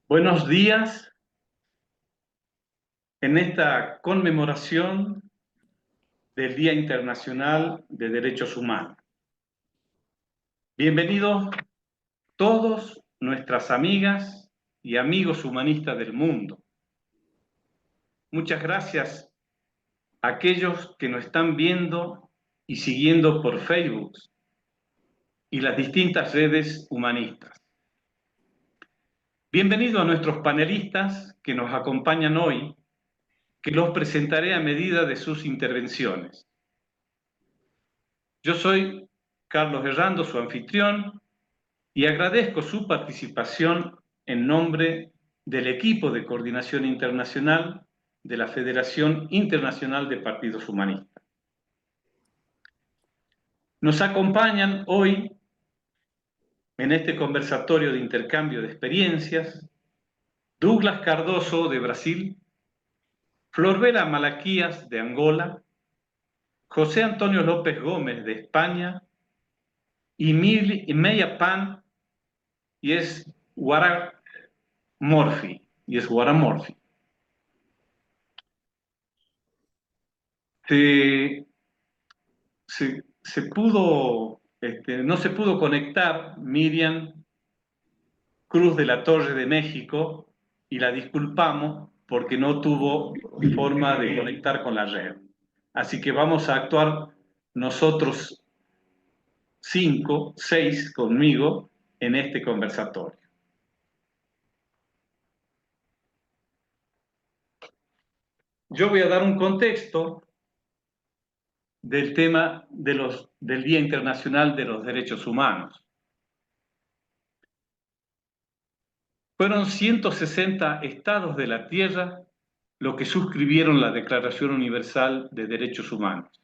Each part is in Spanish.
Buenos días en esta conmemoración del Día Internacional de Derechos Humanos. Bienvenidos todos nuestras amigas y amigos humanistas del mundo. Muchas gracias a aquellos que nos están viendo y siguiendo por Facebook y las distintas redes humanistas. Bienvenido a nuestros panelistas que nos acompañan hoy, que los presentaré a medida de sus intervenciones. Yo soy Carlos Herrando, su anfitrión, y agradezco su participación en nombre del equipo de coordinación internacional de la Federación Internacional de Partidos Humanistas. Nos acompañan hoy en este conversatorio de intercambio de experiencias Douglas Cardoso de Brasil, Florbela Malaquías de Angola, José Antonio López Gómez de España y Meya Pan y es Guaramorfi. No se pudo conectar Miriam Cruz de la Torre de México y la disculpamos porque no tuvo forma de conectar con la red. Así que vamos a actuar nosotros 5, 6 conmigo en este conversatorio. Yo voy a dar un contexto del tema del Día Internacional de los Derechos Humanos. Fueron 160 estados de la Tierra los que suscribieron la Declaración Universal de Derechos Humanos.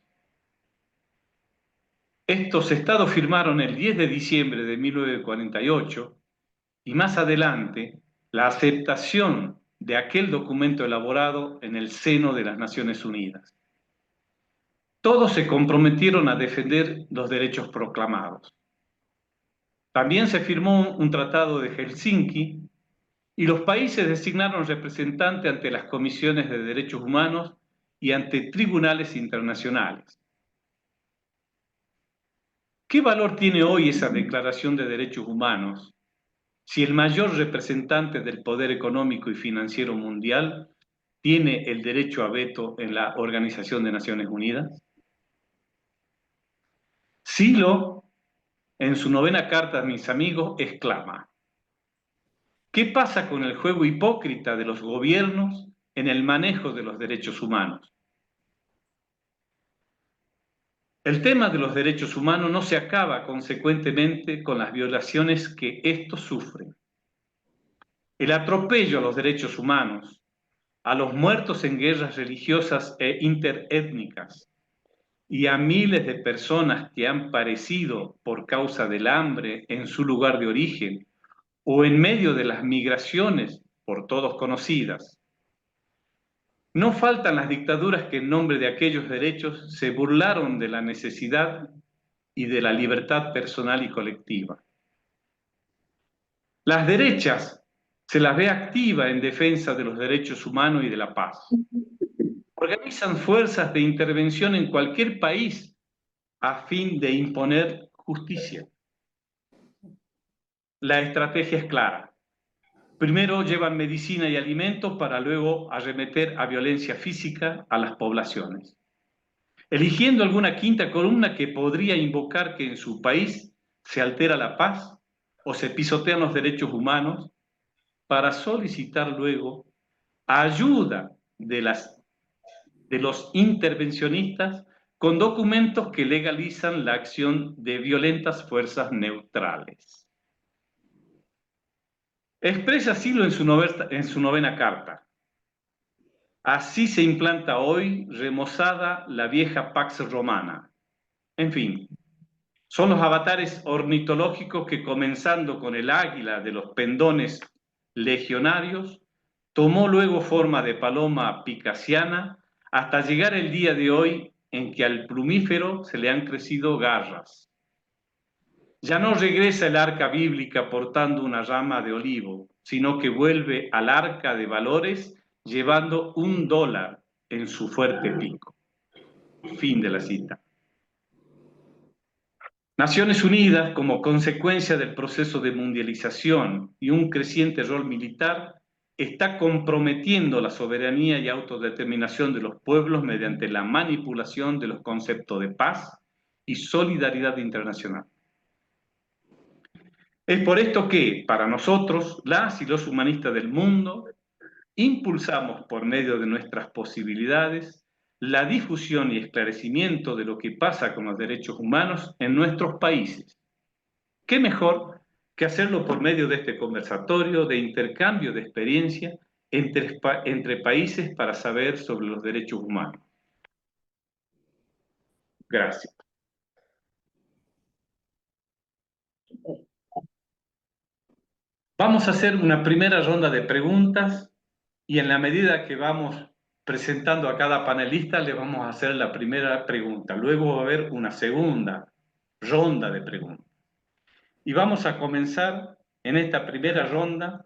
Estos estados firmaron el 10 de diciembre de 1948 y más adelante la aceptación de aquel documento elaborado en el seno de las Naciones Unidas. Todos se comprometieron a defender los derechos proclamados. También se firmó un tratado de Helsinki y los países designaron representantes ante las comisiones de derechos humanos y ante tribunales internacionales. ¿Qué valor tiene hoy esa Declaración de Derechos Humanos si el mayor representante del poder económico y financiero mundial tiene el derecho a veto en la Organización de Naciones Unidas? Silo, en su 9ª carta a mis amigos, exclama: ¿qué pasa con el juego hipócrita de los gobiernos en el manejo de los derechos humanos? El tema de los derechos humanos no se acaba consecuentemente con las violaciones que estos sufren. El atropello a los derechos humanos, a los muertos en guerras religiosas e interétnicas y a miles de personas que han perecido por causa del hambre en su lugar de origen o en medio de las migraciones por todos conocidas. No faltan las dictaduras que en nombre de aquellos derechos se burlaron de la necesidad y de la libertad personal y colectiva. Las derechas se las ve activa en defensa de los derechos humanos y de la paz. Organizan fuerzas de intervención en cualquier país a fin de imponer justicia. La estrategia es clara. Primero llevan medicina y alimentos para luego arremeter a violencia física a las poblaciones, eligiendo alguna quinta columna que podría invocar que en su país se altera la paz o se pisotean los derechos humanos para solicitar luego ayuda de los intervencionistas con documentos que legalizan la acción de violentas fuerzas neutrales. Expresa Silo en su 9ª carta. Así se implanta hoy, remozada, la vieja Pax Romana. En fin, son los avatares ornitológicos que, comenzando con el águila de los pendones legionarios, tomó luego forma de paloma picasiana hasta llegar el día de hoy en que al plumífero se le han crecido garras. Ya no regresa el arca bíblica portando una rama de olivo, sino que vuelve al arca de valores llevando $1 en su fuerte pico. Fin de la cita. Naciones Unidas, como consecuencia del proceso de mundialización y un creciente rol militar, está comprometiendo la soberanía y autodeterminación de los pueblos mediante la manipulación de los conceptos de paz y solidaridad internacional. Es por esto que, para nosotros, las y los humanistas del mundo, impulsamos por medio de nuestras posibilidades la difusión y esclarecimiento de lo que pasa con los derechos humanos en nuestros países. ¿Qué mejor que hacerlo por medio de este conversatorio de intercambio de experiencia entre países para saber sobre los derechos humanos? Gracias. Vamos a hacer una primera ronda de preguntas y en la medida que vamos presentando a cada panelista le vamos a hacer la primera pregunta. Luego va a haber una segunda ronda de preguntas. Y vamos a comenzar en esta primera ronda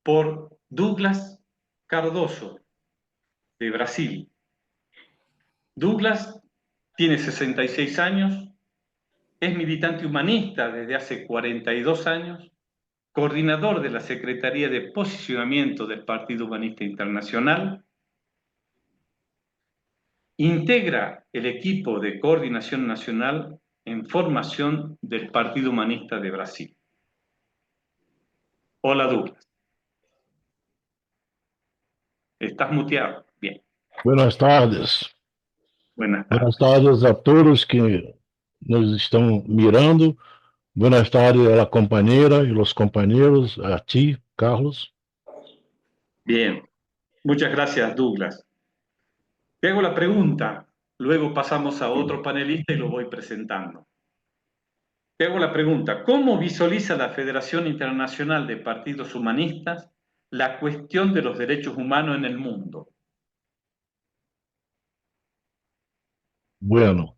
por Douglas Cardoso, de Brasil. Douglas tiene 66 años, es militante humanista desde hace 42 años, coordinador de la Secretaría de Posicionamiento del Partido Humanista Internacional, integra el equipo de coordinación nacional en formación del Partido Humanista de Brasil. Hola, Douglas. Estás muteado. Bien. Buenas tardes. Buenas Buenas tardes. tardes a todos que nos estão mirando. Buenas tardes a la compañera y los compañeros, a ti, Carlos. Bien. Muchas gracias, Douglas. Te hago la pregunta, luego pasamos a otro panelista y lo voy presentando. Te hago la pregunta, ¿cómo visualiza la Federación Internacional de Partidos Humanistas la cuestión de los derechos humanos en el mundo? Bueno,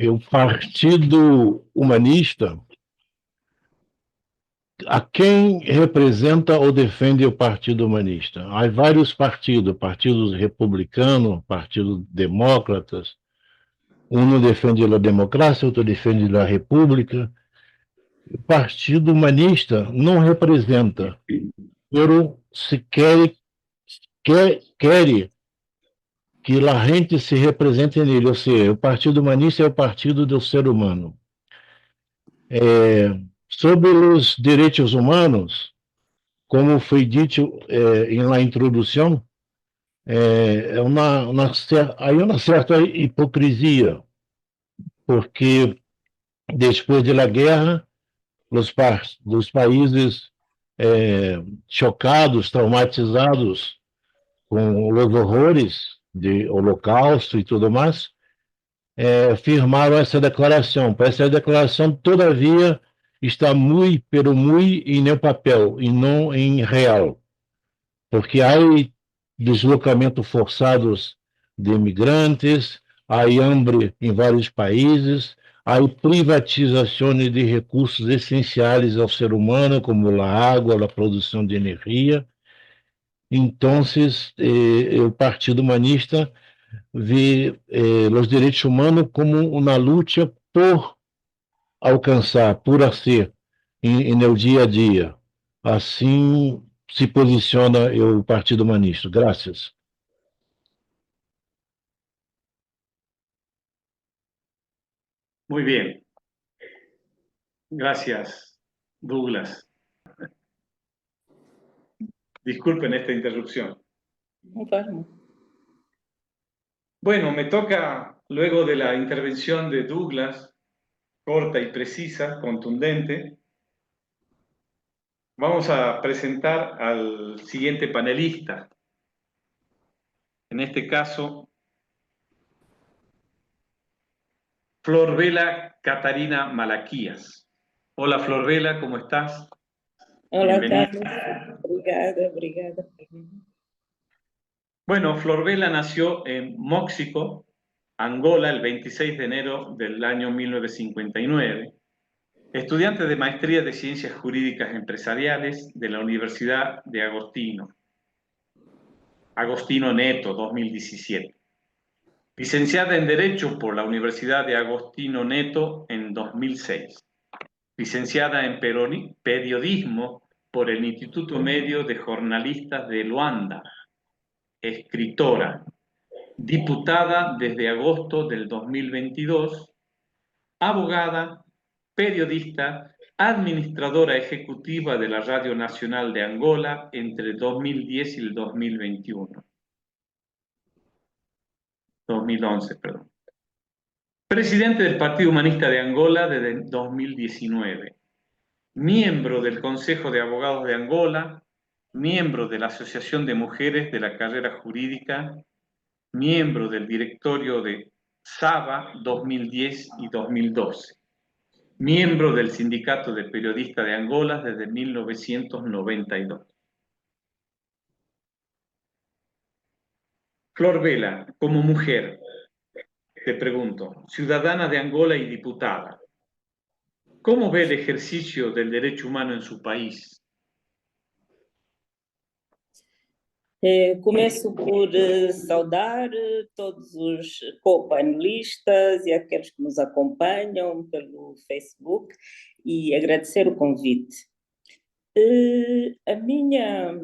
o Partido Humanista, a quem representa ou defende o Partido Humanista? Há vários partidos, partidos republicanos, partidos demócratas. Um defende a democracia, outro defende a república. O Partido Humanista não representa, pero se quer que a gente se represente nele, ou seja, o Partido Humanista é o partido do ser humano. Sobre os direitos humanos, como foi dito na introdução, há uma certa hipocrisia, porque depois da guerra, os países chocados, traumatizados com os horrores de Holocausto e tudo mais, firmaram essa declaração. Essa declaração, todavia, está muito, pero muito em papel e não em real, porque há deslocamentos forçados de imigrantes, há hambre em vários países, há privatizações de recursos essenciais ao ser humano, como a água, a produção de energia. Então, o Partido Humanista vê os direitos humanos como uma luta por alcançar, por ser no dia a dia. Assim se posiciona o Partido Humanista. Graças. Muy bien. Gracias, Douglas. Disculpen esta interrupción. Bueno, me toca, luego de la intervención de Douglas, corta y precisa, contundente, vamos a presentar al siguiente panelista. En este caso, Florbela Catarina Malaquías. Hola, Florbela, ¿cómo estás? Hola, Bienvenida. Carlos. Obrigada. Bueno, Florbela nació en Móxico, Angola, el 26 de enero del año 1959, estudiante de Maestría de Ciencias Jurídicas Empresariales de la Universidad de Agostinho Neto, 2017. Licenciada en Derecho por la Universidad de Agostinho Neto en 2006. Licenciada en Periodismo por el Instituto Medio de Jornalistas de Luanda. Escritora. Diputada desde agosto del 2022. Abogada, periodista, administradora ejecutiva de la Radio Nacional de Angola entre 2010 y el 2021. 2011, perdón. Presidente del Partido Humanista de Angola desde 2019. Miembro del Consejo de Abogados de Angola, miembro de la Asociación de Mujeres de la Carrera Jurídica, miembro del directorio de SABA 2010 y 2012, miembro del Sindicato de Periodistas de Angola desde 1992. Flor Vela, como mujer, te pregunto, ciudadana de Angola y diputada, ¿cómo ve el ejercicio del derecho humano en su país? Começo por saudar todos os co-panelistas e aqueles que nos acompanham pelo Facebook e agradecer o convite. A minha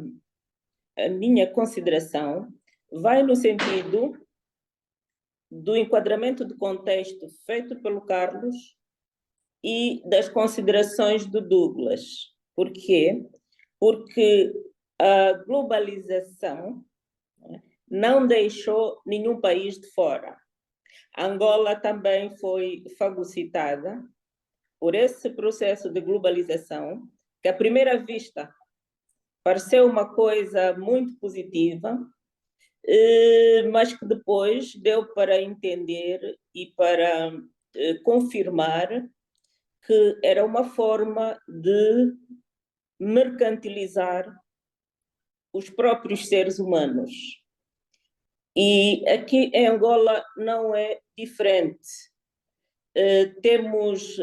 consideração vai no sentido do enquadramento do contexto feito pelo Carlos e das considerações do Douglas. Por quê? Porque a globalização não deixou nenhum país de fora. Angola também foi fagocitada por esse processo de globalização, que à primeira vista pareceu uma coisa muito positiva, mas que depois deu para entender e para confirmar que era uma forma de mercantilizar os próprios seres humanos. E aqui em Angola não é diferente. Temos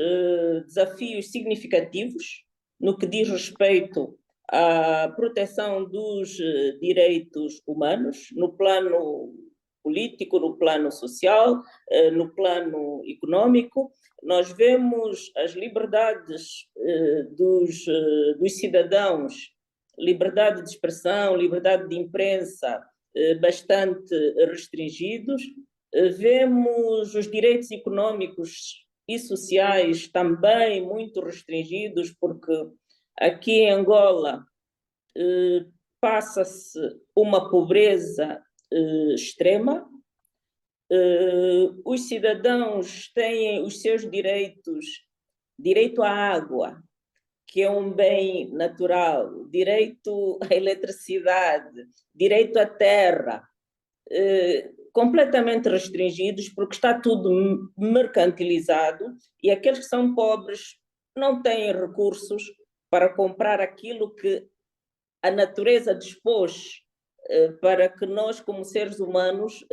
desafios significativos no que diz respeito à proteção dos direitos humanos, no plano político, no plano social, no plano econômico. Nós vemos as liberdades dos cidadãos, liberdade de expressão, liberdade de imprensa, bastante restringidos. Vemos os direitos econômicos e sociais também muito restringidos, porque aqui em Angola passa-se uma pobreza extrema. Os cidadãos têm os seus direitos, direito à água, que é um bem natural, direito à eletricidade, direito à terra, completamente restringidos, porque está tudo mercantilizado e aqueles que são pobres não têm recursos para comprar aquilo que a natureza dispôs para que nós, como seres humanos,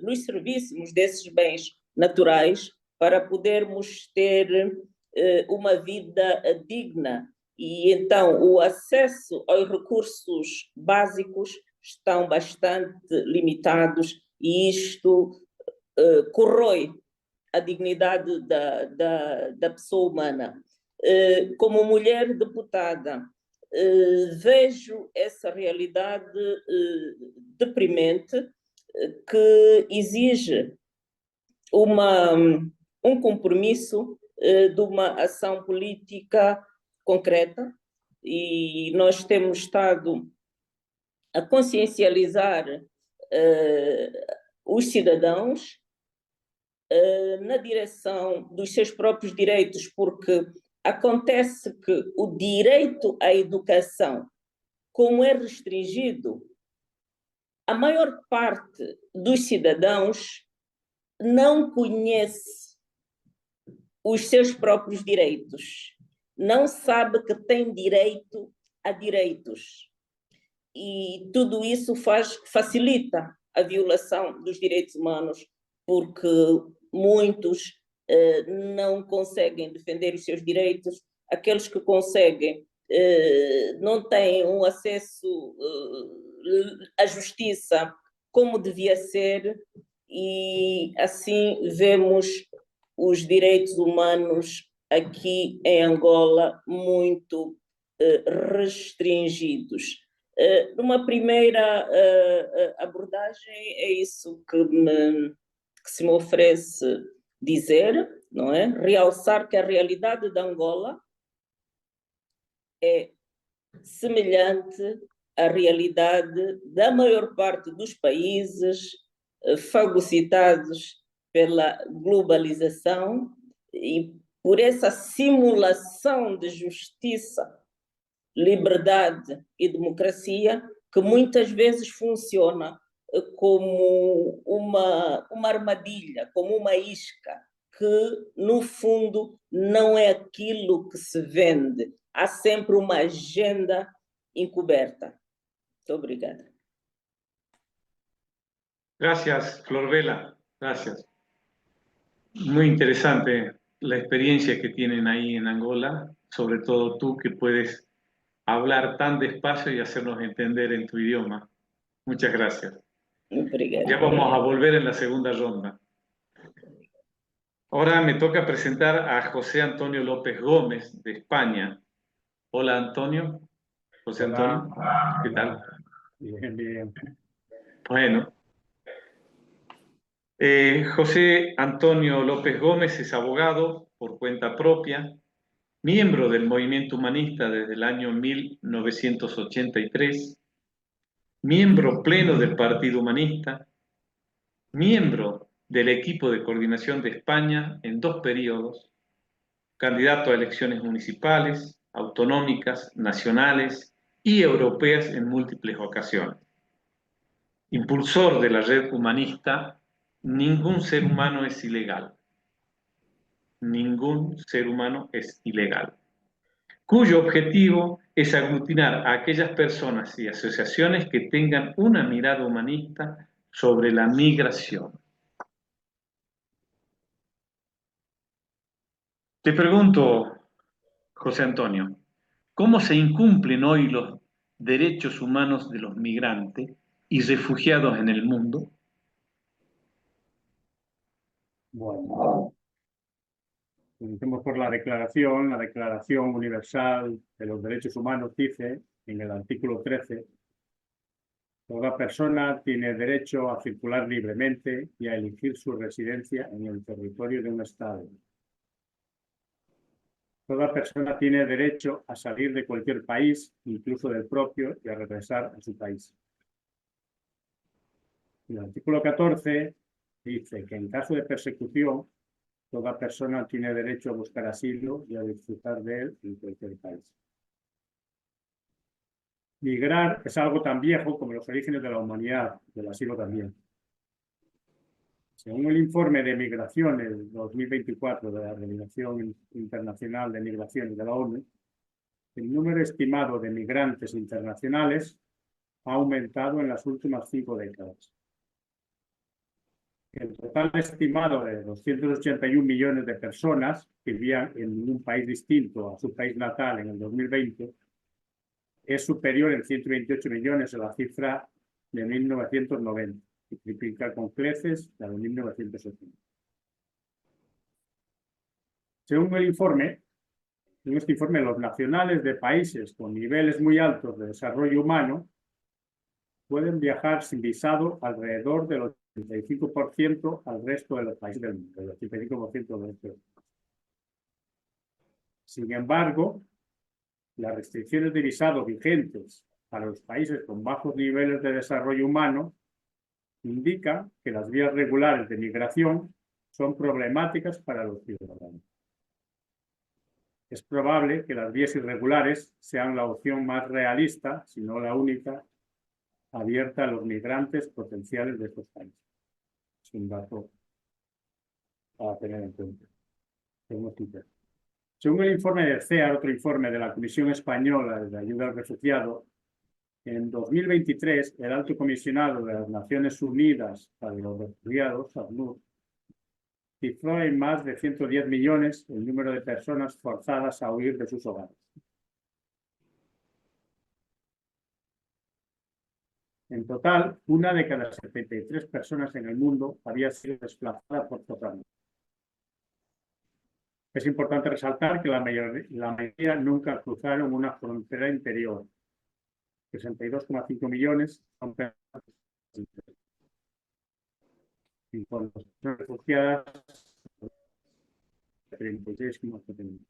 nos servíssemos desses bens naturais para podermos ter uma vida digna. E então o acesso aos recursos básicos estão bastante limitados e isto corrói a dignidade da pessoa humana. Como mulher deputada, vejo essa realidade deprimente que exige um compromisso de uma ação política concreta, e nós temos estado a consciencializar os cidadãos na direção dos seus próprios direitos, porque acontece que o direito à educação, como é restringido, a maior parte dos cidadãos não conhece os seus próprios direitos, não sabe que tem direito a direitos. E tudo isso facilita a violação dos direitos humanos, porque muitos não conseguem defender os seus direitos, aqueles que conseguem não têm um acesso à justiça como devia ser, e assim vemos os direitos humanos aqui em Angola muito restringidos. Numa primeira abordagem, é isso que se me oferece dizer, não é? Realçar que a realidade de Angola é semelhante à realidade da maior parte dos países fagocitados pela globalização e por essa simulação de justiça, liberdade e democracia que muitas vezes funciona como uma armadilha, como uma isca, que no fundo não é aquilo que se vende. Há sempre uma agenda encoberta. Muito obrigada. Gracias, Florbela. Gracias. Muy interesante la experiencia que tienen ahí en Angola, sobre todo tú que puedes hablar tan despacio y hacernos entender en tu idioma. Muchas gracias. Obrigada. Ya vamos a volver en la segunda ronda. Ahora me toca presentar a José Antonio López Gómez, de España. Hola, Antonio. José Hola. Antonio, ¿qué tal? Bien, bien. Bueno. José Antonio López Gómez es abogado por cuenta propia, miembro del movimiento humanista desde el año 1983, miembro pleno del Partido Humanista, miembro del equipo de coordinación de España en 2 periodos, candidato a elecciones municipales, autonómicas, nacionales y europeas en múltiples ocasiones. Impulsor de la red humanista Ningún ser humano es ilegal. Ningún ser humano es ilegal. Cuyo objetivo es aglutinar a aquellas personas y asociaciones que tengan una mirada humanista sobre la migración. Te pregunto, José Antonio, ¿cómo se incumplen hoy los derechos humanos de los migrantes y refugiados en el mundo? Bueno, comencemos por la Declaración. La Declaración Universal de los Derechos Humanos dice, en el artículo 13, toda persona tiene derecho a circular libremente y a elegir su residencia en el territorio de un Estado. Toda persona tiene derecho a salir de cualquier país, incluso del propio, y a regresar a su país. En el artículo 14 dice que en caso de persecución, toda persona tiene derecho a buscar asilo y a disfrutar de él en cualquier país. Migrar es algo tan viejo como los orígenes de la humanidad, del asilo también. Según el informe de migraciones 2024 de la Organización Internacional de Migraciones de la ONU, el número estimado de migrantes internacionales ha aumentado en las últimas 5 décadas. El total estimado de 281 millones de personas que vivían en un país distinto a su país natal en el 2020 es superior en 128 millones a la cifra de 1990 y triplica con creces la de 1970. Según este informe, los nacionales de países con niveles muy altos de desarrollo humano pueden viajar sin visado alrededor del 85% al resto de los países del mundo, el 85% del resto. Sin embargo, las restricciones de visado vigentes para los países con bajos niveles de desarrollo humano indican que las vías regulares de migración son problemáticas para los ciudadanos. Es probable que las vías irregulares sean la opción más realista, si no la única, abierta a los migrantes potenciales de estos países. Es un dato a tener en cuenta. Según el informe del CEAR, otro informe de la Comisión Española de Ayuda al Refugiado, en 2023 el Alto Comisionado de las Naciones Unidas para los Refugiados, ACNUR, cifró en más de 110 millones el número de personas forzadas a huir de sus hogares. En total, 1 de cada 73 personas en el mundo había sido desplazada forzosamente. Es importante resaltar que la mayoría nunca cruzaron una frontera interior. 62,5 millones son personas y con las personas refugiadas 36,7 millones.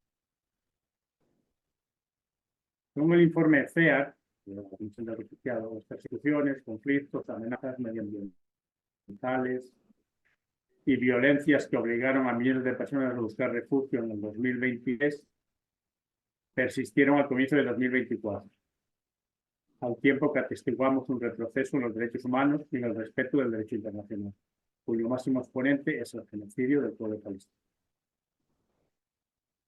Según el informe CEAR, de la Comisión de Refugiados, las persecuciones, conflictos, amenazas medioambientales y violencias que obligaron a millones de personas a buscar refugio en el 2023 persistieron al comienzo del 2024, al tiempo que atestiguamos un retroceso en los derechos humanos y en el respeto del derecho internacional, cuyo máximo exponente es el genocidio del pueblo palestino.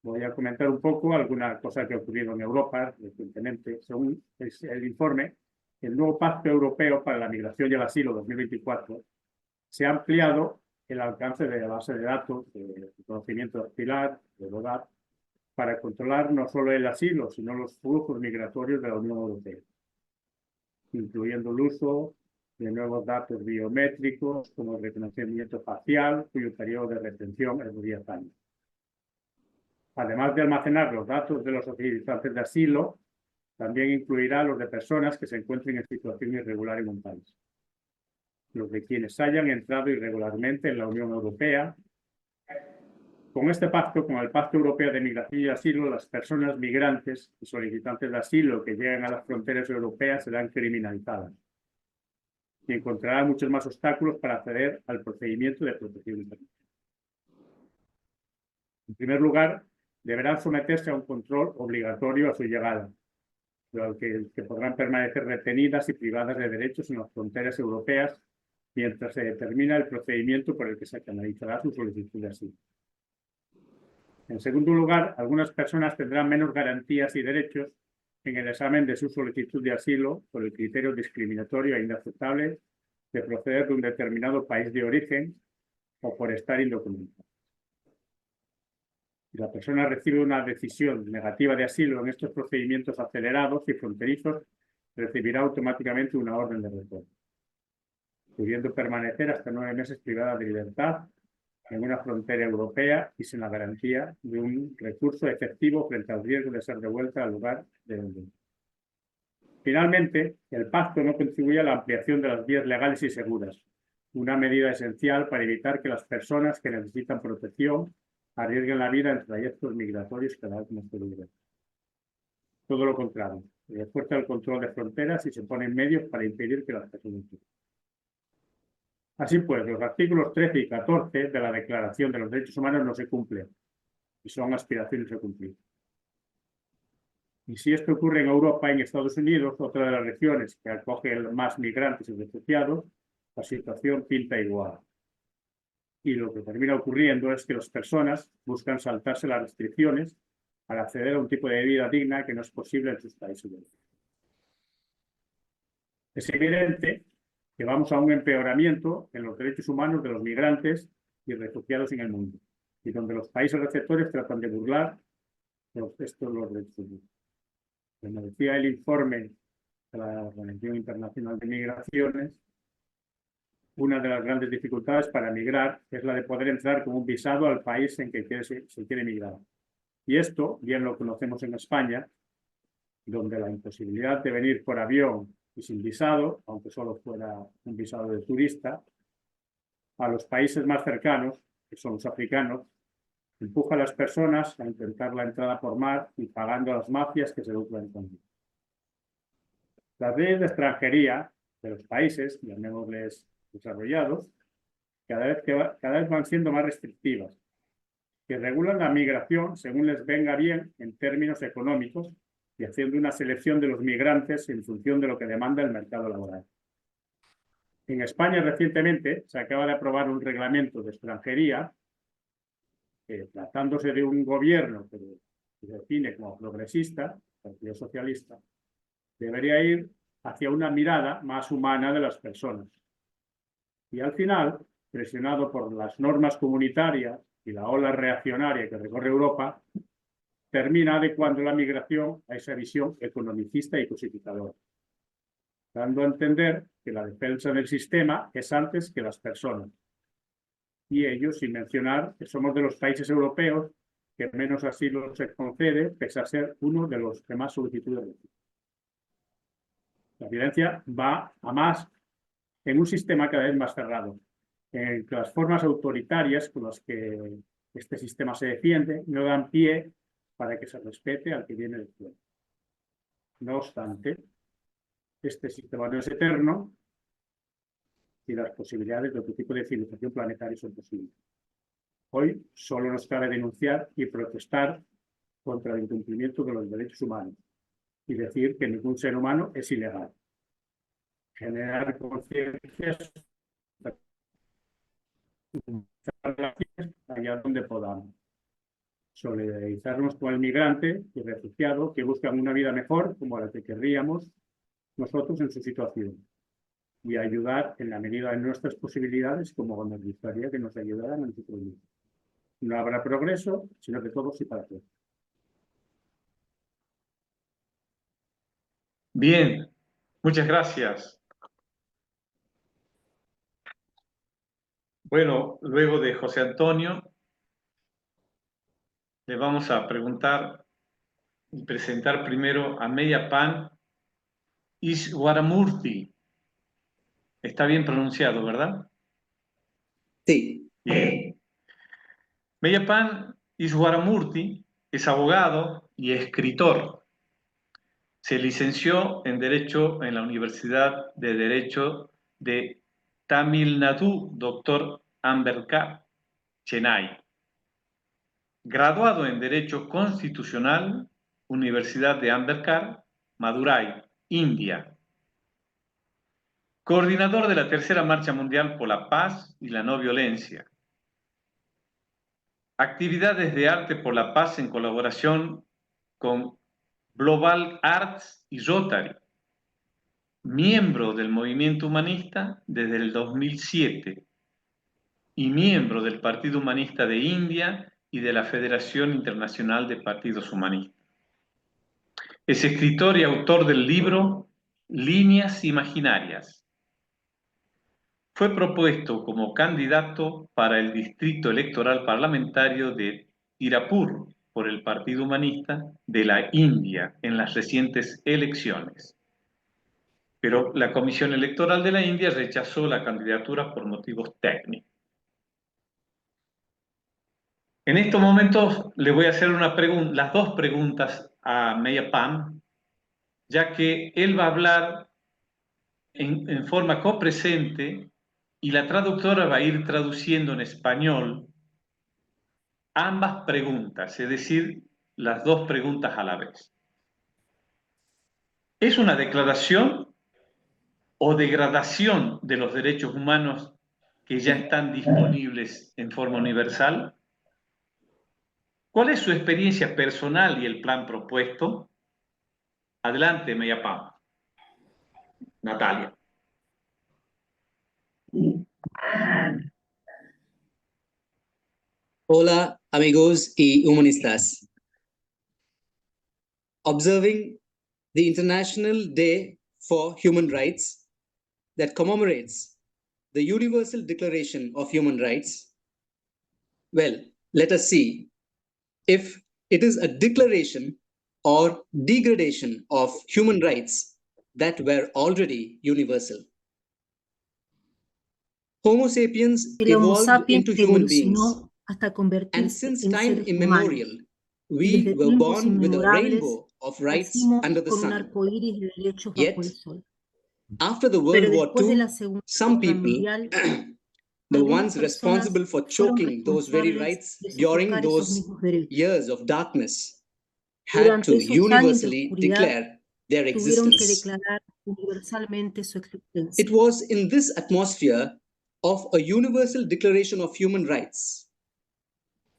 Voy a comentar un poco alguna cosa que ha ocurrido en Europa recientemente. Según el informe, el nuevo Pacto Europeo para la Migración y el Asilo 2024 se ha ampliado el alcance de la base de datos de conocimiento dactilar, de DODAT, para controlar no solo el asilo, sino los flujos migratorios de la Unión Europea, incluyendo el uso de nuevos datos biométricos como el reconocimiento facial, cuyo periodo de retención es de 10 años. Además de almacenar los datos de los solicitantes de asilo, también incluirá los de personas que se encuentren en situación irregular en un país, los de quienes hayan entrado irregularmente en la Unión Europea. Con este pacto, con el Pacto Europeo de Migración y Asilo, las personas migrantes y solicitantes de asilo que lleguen a las fronteras europeas serán criminalizadas y encontrarán muchos más obstáculos para acceder al procedimiento de protección internacional. En primer lugar, deberán someterse a un control obligatorio a su llegada, que podrán permanecer retenidas y privadas de derechos en las fronteras europeas mientras se determina el procedimiento por el que se canalizará su solicitud de asilo. En segundo lugar, algunas personas tendrán menos garantías y derechos en el examen de su solicitud de asilo por el criterio discriminatorio e inaceptable de proceder de un determinado país de origen o por estar indocumentado. Si la persona recibe una decisión negativa de asilo en estos procedimientos acelerados y fronterizos, recibirá automáticamente una orden de retorno, pudiendo permanecer hasta 9 meses privada de libertad en una frontera europea y sin la garantía de un recurso efectivo frente al riesgo de ser devuelta al lugar de origen. Finalmente, el pacto no contribuye a la ampliación de las vías legales y seguras, una medida esencial para evitar que las personas que necesitan protección arriesguen la vida en trayectos migratorios cada vez más peligrosos. Todo lo contrario, refuerza el control de fronteras y se ponen medios para impedir que las personas lleguen. Así pues, los artículos 13 y 14 de la Declaración de los Derechos Humanos no se cumplen y son aspiraciones a cumplir. Y si esto ocurre en Europa y en Estados Unidos, otra de las regiones que acoge más migrantes y refugiados, la situación pinta igual. Y lo que termina ocurriendo es que las personas buscan saltarse las restricciones para acceder a un tipo de vida digna que no es posible en sus países de origen. Es evidente que vamos a un empeoramiento en los derechos humanos de los migrantes y refugiados en el mundo, y donde los países receptores tratan de burlar los derechos humanos. Como decía el informe de la Organización Internacional de Migraciones, una de las grandes dificultades para migrar es la de poder entrar con un visado al país en que se quiere migrar. Y esto bien lo conocemos en España, donde la imposibilidad de venir por avión y sin visado, aunque solo fuera un visado de turista, a los países más cercanos, que son los africanos, empuja a las personas a intentar la entrada por mar y pagando a las mafias que se lucran con ello. Las leyes de extranjería de los países, llamémosles desarrollados, cada vez van siendo más restrictivas, que regulan la migración según les venga bien en términos económicos y haciendo una selección de los migrantes en función de lo que demanda el mercado laboral. En España recientemente se acaba de aprobar un reglamento de extranjería que, tratándose de un gobierno que se define como progresista, Partido Socialista, debería ir hacia una mirada más humana de las personas. Y al final presionado por las normas comunitarias y la ola reaccionaria que recorre Europa, termina adecuando la migración a esa visión economicista y cosificadora, dando a entender que la defensa del sistema es antes que las personas. Y ello sin mencionar que somos de los países europeos que menos asilo se concede, pese a ser uno de los que más solicitudes reciben. La violencia va a más en un sistema cada vez más cerrado, en el que las formas autoritarias con las que este sistema se defiende no dan pie para que se respete al que viene después. No obstante, este sistema no es eterno y las posibilidades de otro tipo de civilización planetaria son posibles. Hoy solo nos cabe denunciar y protestar contra el incumplimiento de los derechos humanos y decir que ningún ser humano es ilegal. Generar conciencias allá donde podamos. Solidarizarnos con el migrante y refugiado que buscan una vida mejor como la que querríamos nosotros en su situación y ayudar en la medida de nuestras posibilidades como nos gustaría que nos ayudaran en su proyecto. No habrá progreso, sino que todos y para todos. Bien, muchas gracias. Bueno, luego de José Antonio, le vamos a preguntar y presentar primero a Meyapan Ishwaramurthy. Está bien pronunciado, ¿verdad? Sí. Bien. Meyapan Ishwaramurthy es abogado y escritor. Se licenció en Derecho en la Universidad de Derecho de Tamil Nadu, Dr. Ambedkar, Chennai. Graduado en Derecho Constitucional, Universidad de Ambedkar, Madurai, India. Coordinador de la Tercera Marcha Mundial por la Paz y la No Violencia. Actividades de arte por la paz en colaboración con Global Arts y Rotary. Miembro del movimiento humanista desde el 2007 y miembro del Partido Humanista de India y de la Federación Internacional de Partidos Humanistas. Es escritor y autor del libro Líneas Imaginarias. Fue propuesto como candidato para el Distrito Electoral Parlamentario de Tirapur por el Partido Humanista de la India en las recientes elecciones. Pero la Comisión Electoral de la India rechazó la candidatura por motivos técnicos. En estos momentos le voy a hacer las dos preguntas a Meyapan, ya que él va a hablar en forma copresente y la traductora va a ir traduciendo en español ambas preguntas, es decir, las dos preguntas a la vez. ¿Es una declaración o degradación de los derechos humanos que ya están disponibles en forma universal? ¿Cuál es su experiencia personal y el plan propuesto? Adelante, Meyapan. Natalia. Hola, amigos y humanistas. Observing the International Day for Human Rights that commemorates the Universal Declaration of Human Rights, well, let us see if it is a declaration or degradation of human rights that were already universal. Homo sapiens El Homo evolved sapiens into human beings, evolucionó hasta and convertirse since en time seres immemorial, humanos. we Desde were tiempos born with a inmemorables rainbow of rights nacimos under the con un sun. arco iris de derechos bajo Yet, el sol. after the Pero World War después de la II, Segunda some Guerra people, Mundial, the algunas ones personas responsible for fueron choking those very responsables rights de during sofocar esos those mismos derechos. years of darkness, had Durante to esos años de universally oscuridad, declare their tuvieron que existence. declarar universalmente su existencia. It was in this atmosphere of a universal declaration of human rights,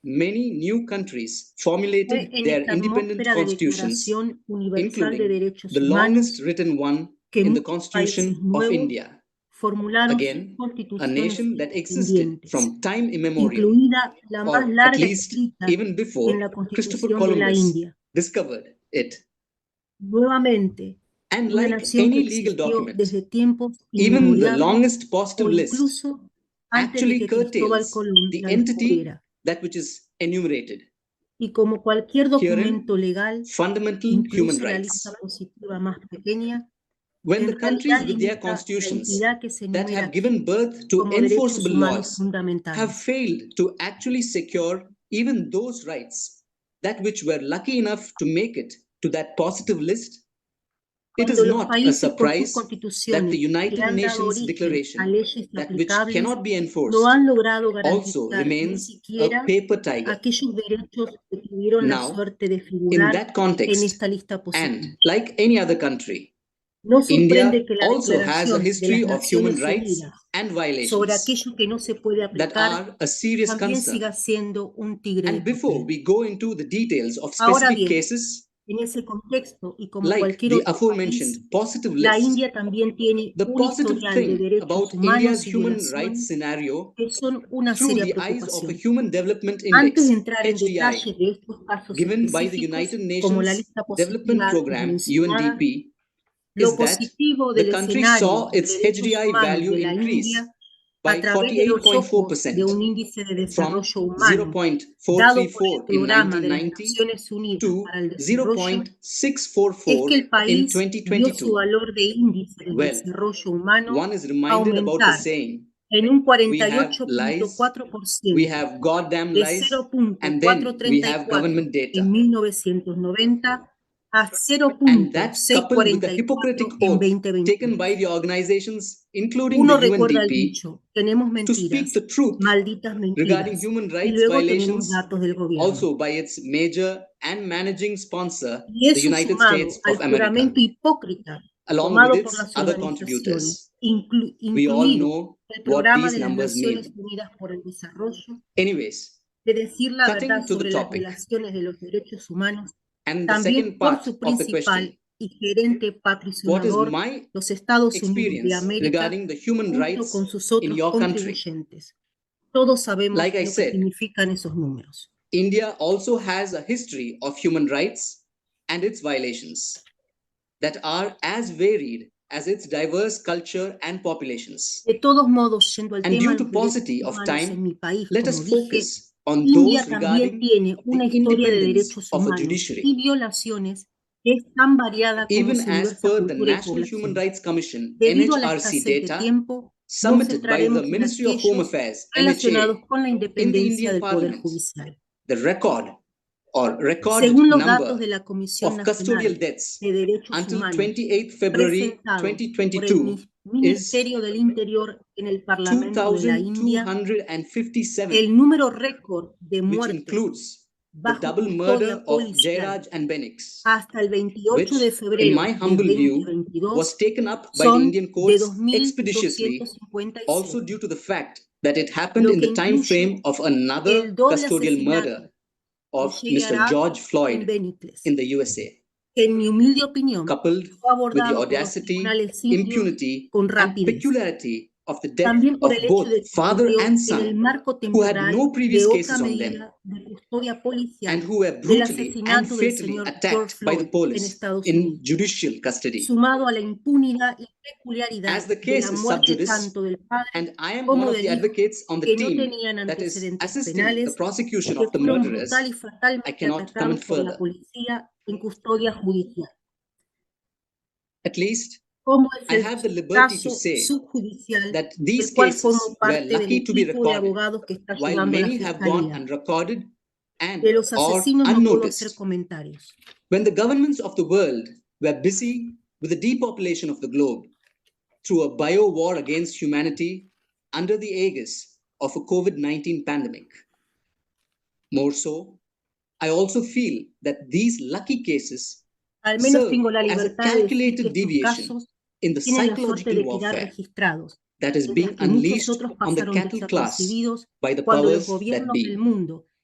many new countries formulated Fue en their esta independent atmósfera de constitutions, declaración universal de including derechos the longest humanos written one que in the muchos países Constitution of nuevos India, formularon Again, sus a constituciones nation that existed independientes, from time immemorial, incluida la más or at larga least escrita even en before la Christopher Constitución de la Columbus India. discovered it. Nuevamente, And una like nación que any legal existió document, desde tiempos even the inmemoriales longest o positive list incluso antes de actually que Cristóbal curtails Colón the la entity descubriera. that which is enumerated. Y como cualquier documento Herein, legal, fundamental human incluso la rights. lista positiva más pequeña, When en the countries realidad with their limita la constitutions entidad que se that enumera have given aquí birth to como derechos enforceable humanos laws have fundamentales. failed to actually secure even those rights that which were lucky enough to make it to that positive list, it is Cuando los not a países con sus surprise that the constituciones le United han dado Nations origen a Declaration, leyes that which aplicables, cannot be no enforced, han logrado also garantizar ni remains siquiera a paper tiger. aquellos derechos que tuvieron la Now, suerte de in figurar that en context, esta lista positiva. and like any other country, No sorprende India que la also has a Declaración de history las of human Naciones rights Unidas and sobre violations aquello que no se puede that aplicar are a serious también concern. siga siendo un tigre de And before papel. we go into the details of Ahora specific bien, cases, en ese contexto y como like cualquier the otro país, aforementioned positive la list, India también tiene the un positive historial de thing derechos about humanos India's y human rights violaciones scenario que son una through seria the eyes of a preocupación. Human Development Antes de Index, entrar en HDI, detalle de estos casos given by the específicos, United como la Nations lista Development positiva antes Program, mencionada, UNDP, lo is that positivo the del country escenario saw de its derechos HDI humanos value de la increase India by a través de los ojos de 48.4%, un índice de from desarrollo humano dado por el 0.434 in Programa de las 1990 Naciones Unidas to para el Desarrollo, es 0.644 que el in país vio su 2022. valor de índice de Well, desarrollo humano one is reminded about the aumentar saying, en un we have lies, we 48.4% have goddamn de lies, and then we have 0.434 government data. en 1990 a And that coupled with the 0.644 hypocritic en oath 2022. taken by the organizations, including Uno the recuerda el UNDP, dicho, tenemos to speak mentiras, the truth malditas regarding mentiras, human y rights luego tenemos violations, datos del gobierno. also by its major and managing sponsor, Y the eso United sumado States al of America, juramento hipócrita along tomado with por its las other organizaciones, contributors. We all incluido know el what Programa these de las numbers Naciones mean. Unidas por el Desarrollo, Anyways, de decir la cutting verdad to the sobre las topic, violaciones de los derechos humanos, and the también second por part su of the principal question, y gerente what is patrocinador, my los Estados Unidos de experience América, regarding the human junto rights con sus in otros your country? contribuyentes. Todos sabemos Like I lo que said, significan esos números. India also has a history of human rights and its violations that are as varied as its diverse culture and populations. De todos modos, yendo al And tema due de to los derechos paucity of humanos en time, mi país, let como us dije, focus on India those también regarding tiene una the historia de independence derechos of the humanos judiciary. y violaciones que es tan variada como Even su as diversa per the cultura y National Human población. Rights Commission, Debido a la NHRC escasez de data, tiempo, nos submitted by the centraremos en Ministry of Home aquellos Affairs, relacionados MHA, con la in the independencia Indian del Poder Parliament, Judicial. the recorded Según los datos number de la Comisión of custodial Nacional deaths de Derechos until Humanos 28 February presentados por el 2022 is Ministerio del Interior en el Parlamento de la India, 2,257, el número récord de which muertes includes the bajo double murder custodia of policial Jairaj and Benix, hasta el 28 de which, in febrero my de humble view, 2022 was taken up by the son Indian de courts expeditiously, 2.257, also due to the fact that it happened lo in que the time frame incluye of another el doble custodial murder asesinato of de Mr. Jairaj George en Floyd Benitez, in the USA, que en mi humilde opinión coupled fue with the abordado por los audacity, tribunales indios impunity, con and rapidez. peculiarity of the death También por of el hecho de both que father ocurrió and en el son, marco who had temporal no de previous otra cases on them, medida de custodia and policial who were del brutally and asesinato del fatally señor George attacked by the Floyd en police Estados in Unidos, judicial custody. sumado a la impunidad y peculiaridad As the de case la is sub muerte judice, tanto del padre and I am one como of del the hijo, advocates on the que no team tenían that is antecedentes assisting the penales prosecution y que of the fueron murderers, brutal y I fatalmente cannot atacados comment por la further. policía en custodia judicial. At least, Como es I el have the liberty to caso say subjudicial that these del cual cases formo were parte del lucky to be equipo de recorded, abogados que está while ayudando a la many have gone Fiscalía. unrecorded and De los or asesinos no puedo hacer unnoticed. comentarios. When the governments of the world were busy with the depopulation of the globe through a bio-war against humanity under the aegis of a COVID-19 pandemic. More so, I also feel that these lucky cases Al menos serve tengo la as a libertad de decir que calculated estos deviation casos in the tienen la suerte psychological de quedar warfare registrados, that is mientras being que muchos unleashed otros on the pasaron cattle class desapercibidos by the cuando los powers that gobiernos del be. mundo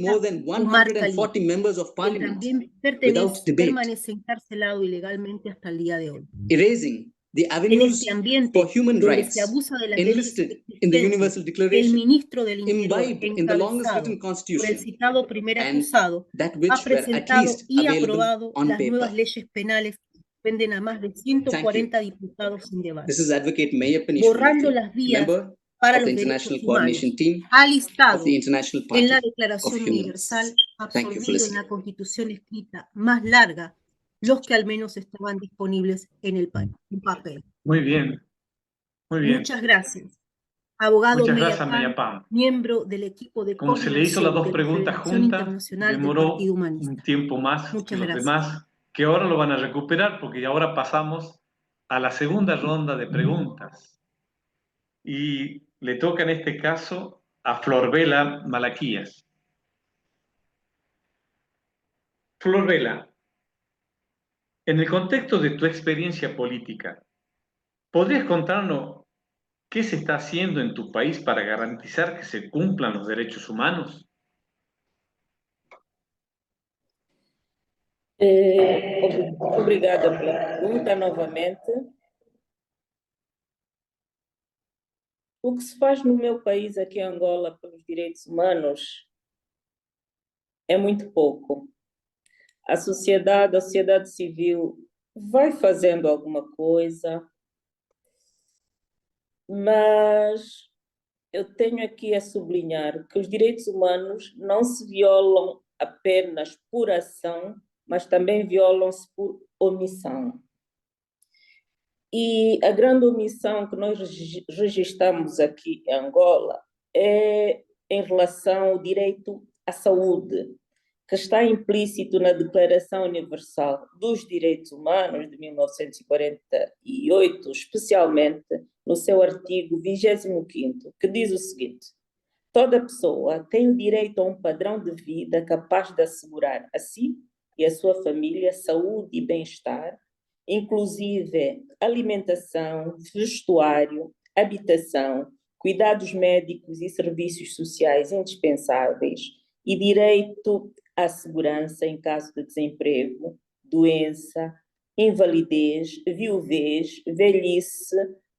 more than Umar 140 members of que parliament también without debate, permanece encarcelado ilegalmente hasta el día de hoy. erasing the En avenues este ambiente for human donde rights se abusa de las leyes enlisted in the existentes, Universal el Declaration, ministro del Interior, imbibed in the longest encabezado written por el constitution, citado primer and acusado, that ha which were at presentado least y available aprobado on las nuevas paper. leyes penales que suspenden a más de 140 diputados sin debate, This is Advocate Mayappan borrando Ishwanathi, las vías member para of los the derechos International humanos, Coordination Team ha of listado the International en la Party of Declaración Human Universal, Rights. Thank you for absorbido en listening. la Constitución escrita más larga, los que al menos estaban disponibles en el papel. Muy bien, muy bien. Muchas gracias. Abogado Muchas gracias, Mayappan, Mayappan. miembro del equipo de Como se le hizo las coordinación dos de la preguntas Federación juntas, Internacional del demoró Partido un Humanista. tiempo más que Muchas los gracias. demás, que ahora lo van a recuperar porque ahora pasamos a la segunda ronda de preguntas. Y le toca en este caso a Florbela Malaquías. Florbela, en el contexto de tu experiencia política, ¿podrías contarnos qué se está haciendo en tu país para garantizar que se cumplan los derechos humanos? Obrigada pela pergunta novamente. O que se faz no meu país, aqui em Angola, pelos direitos humanos é muito pouco. A sociedade civil vai fazendo alguma coisa, mas eu tenho aqui a sublinhar que os direitos humanos não se violam apenas por ação, mas também violam-se por omissão. E a grande omissão que nós registramos aqui em Angola é em relação ao direito à saúde, que está implícito na Declaração Universal dos Direitos Humanos de 1948, especialmente no seu artigo 25º, que diz o seguinte: toda pessoa tem o direito a um padrão de vida capaz de assegurar a si e a sua família saúde e bem-estar, inclusive alimentação, vestuário, habitação, cuidados médicos e serviços sociais indispensáveis e direito à segurança em caso de desemprego, doença, invalidez, viuvez, velhice,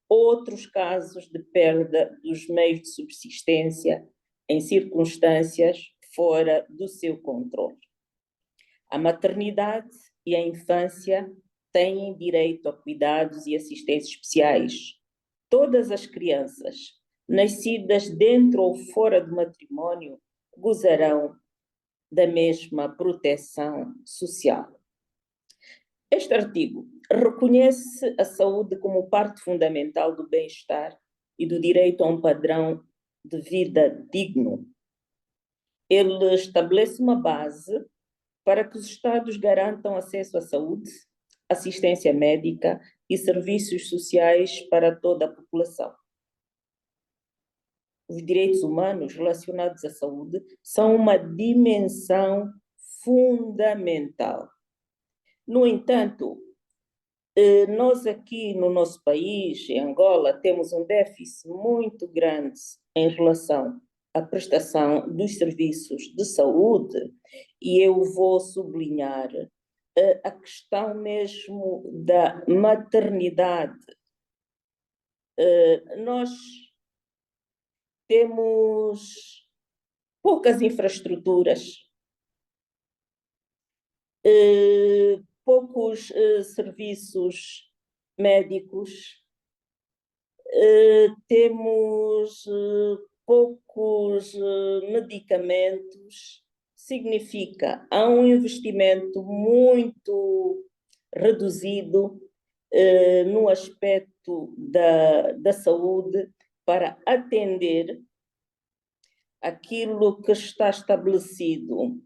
outros casos de perda dos meios de subsistência em circunstâncias fora do seu controle. A maternidade e a infância têm direito a cuidados e assistência especiais. Todas as crianças nascidas dentro ou fora do matrimónio gozarão da mesma proteção social. Este artigo reconhece a saúde como parte fundamental do bem-estar e do direito a um padrão de vida digno. Ele estabelece uma base para que os Estados garantam acesso à saúde, assistência médica e serviços sociais para toda a população. Os direitos humanos relacionados à saúde são uma dimensão fundamental. No entanto, nós aqui no nosso país, em Angola, temos um déficit muito grande em relação à prestação dos serviços de saúde, e eu vou sublinhar a questão mesmo da maternidade. Nós temos poucas infraestruturas, poucos serviços médicos, temos poucos medicamentos. Significa, há um investimento muito reduzido no aspecto da saúde para atender aquilo que está estabelecido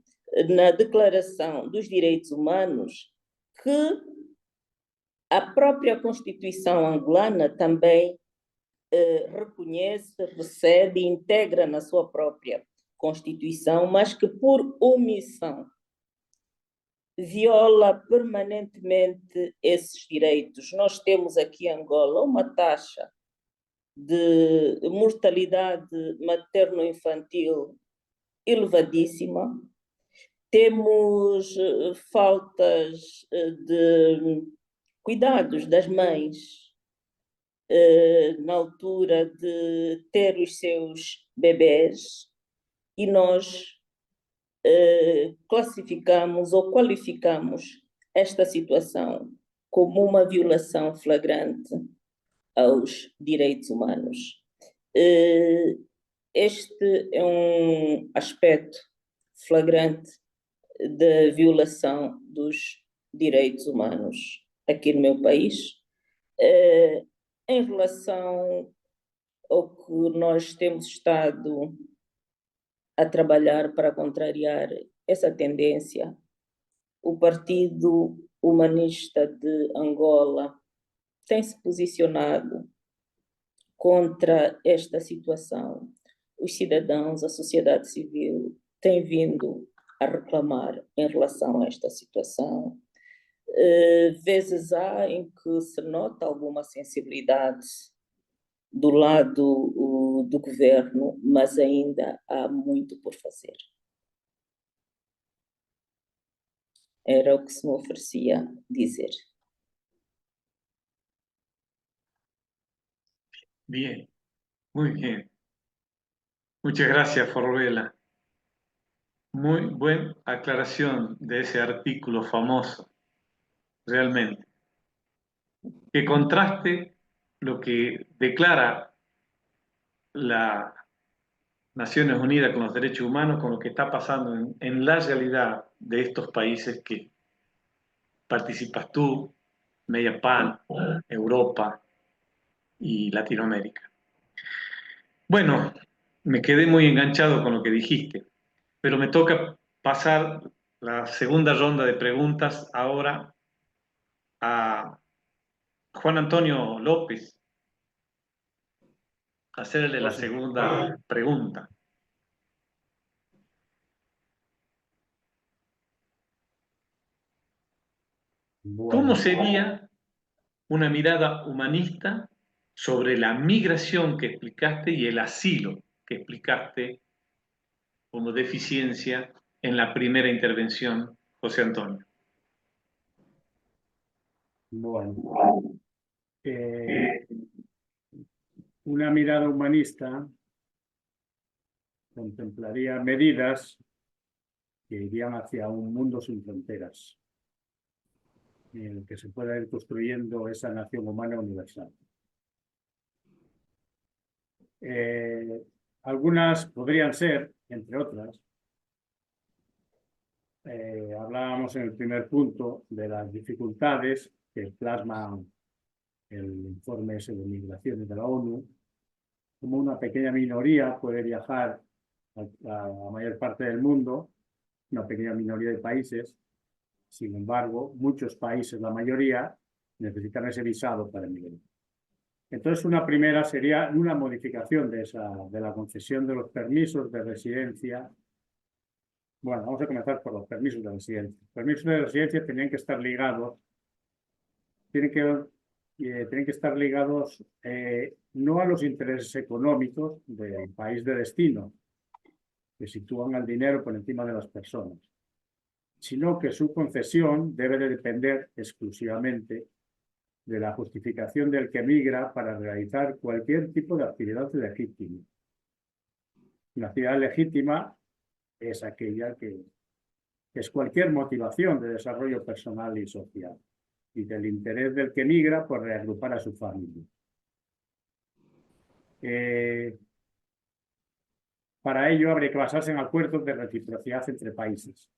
na Declaração dos Direitos Humanos, que a própria Constituição angolana também reconhece, recebe e integra na sua própria Constituição, mas que por omissão viola permanentemente esses direitos. Nós temos aqui em Angola uma taxa de mortalidade materno-infantil elevadíssima, temos faltas de cuidados das mães na altura de ter os seus bebés, e nós classificamos ou qualificamos esta situação como uma violação flagrante aos direitos humanos. Este é um aspecto flagrante da violação dos direitos humanos aqui no meu país. Em relação ao que nós temos estado a trabalhar para contrariar essa tendência, o Partido Humanista de Angola tem se posicionado contra esta situação. Os cidadãos, a sociedade civil, têm vindo a reclamar em relação a esta situação. Vezes há em que se nota alguma sensibilidade do lado do governo, mas ainda há muito por fazer. Era o que se me oferecia dizer. Bien, muy bien. Muchas gracias, Forbela. Muy buena aclaración de ese artículo famoso, realmente. Que contraste lo que declara las Naciones Unidas con los derechos humanos con lo que está pasando en la realidad de estos países que participas tú, Mediapan, Europa y Latinoamérica. Bueno, me quedé muy enganchado con lo que dijiste, pero me toca pasar la segunda ronda de preguntas ahora a Juan Antonio López, hacerle la segunda pregunta. ¿Cómo sería una mirada humanista sobre la migración que explicaste y el asilo que explicaste como deficiencia en la primera intervención, José Antonio? Bueno, una mirada humanista contemplaría medidas que irían hacia un mundo sin fronteras, en el que se pueda ir construyendo esa nación humana universal. Algunas podrían ser, entre otras, hablábamos en el primer punto de las dificultades que plasma el informe ese de migraciones de la ONU, como una pequeña minoría puede viajar a la mayor parte del mundo, una pequeña minoría de países. Sin embargo, muchos países, la mayoría, necesitan ese visado para emigrar. Entonces, una primera sería una modificación de la concesión de los permisos de residencia. Bueno, vamos a comenzar por los permisos de residencia. Los permisos de residencia tienen que estar ligados, tienen que estar ligados no a los intereses económicos del país de destino, que sitúan al dinero por encima de las personas, sino que su concesión debe de depender exclusivamente de la justificación del que migra para realizar cualquier tipo de actividad legítima. Una actividad legítima es aquella que es cualquier motivación de desarrollo personal y social y del interés del que migra por reagrupar a su familia. Para ello habría que basarse en acuerdos de reciprocidad entre países